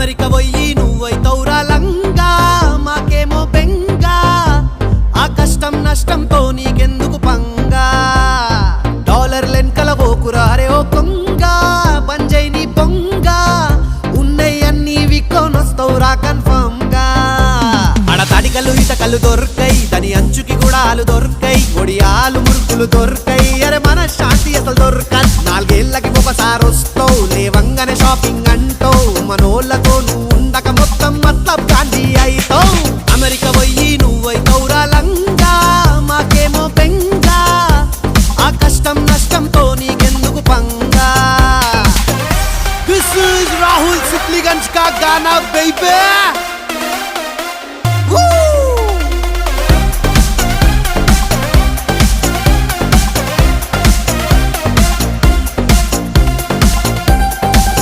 America పోయి నువ్వైతౌరా లంగా మాకేమో బెంగా ఆ కష్టం నష్టంతో నీకెందుకు పంగా డాలర్ లెన్కల పోకురా రే ఓ కొంగ పంజై నీ పొంగ ఉన్నయన్నీ విక్కోనొస్తౌరా కన్ఫర్మ్ గా అడ తడికలు ఇటకలు దొరకై దాని అంచుకి కూడా ఆలు దొరకై ఒడియాలు మురుకులు దొరకై అరే మన శాంతి అసలు దొరకదు నాలుగేళ్లకి ఒకసారి వస్తావు లేవంగానే షాపింగ్ అంటావు మనోళ్ళతో నువ్వు ఉండక మొత్తం మతలబ్ గాంధీ అయితావు అమెరికా పోయి నువ్వైతౌరా లంగా మాకేమో బెంగా ఆ కష్టం నష్టంతో నీకెందుకు పంగా This is Rahul Sikliganj ka Gana baby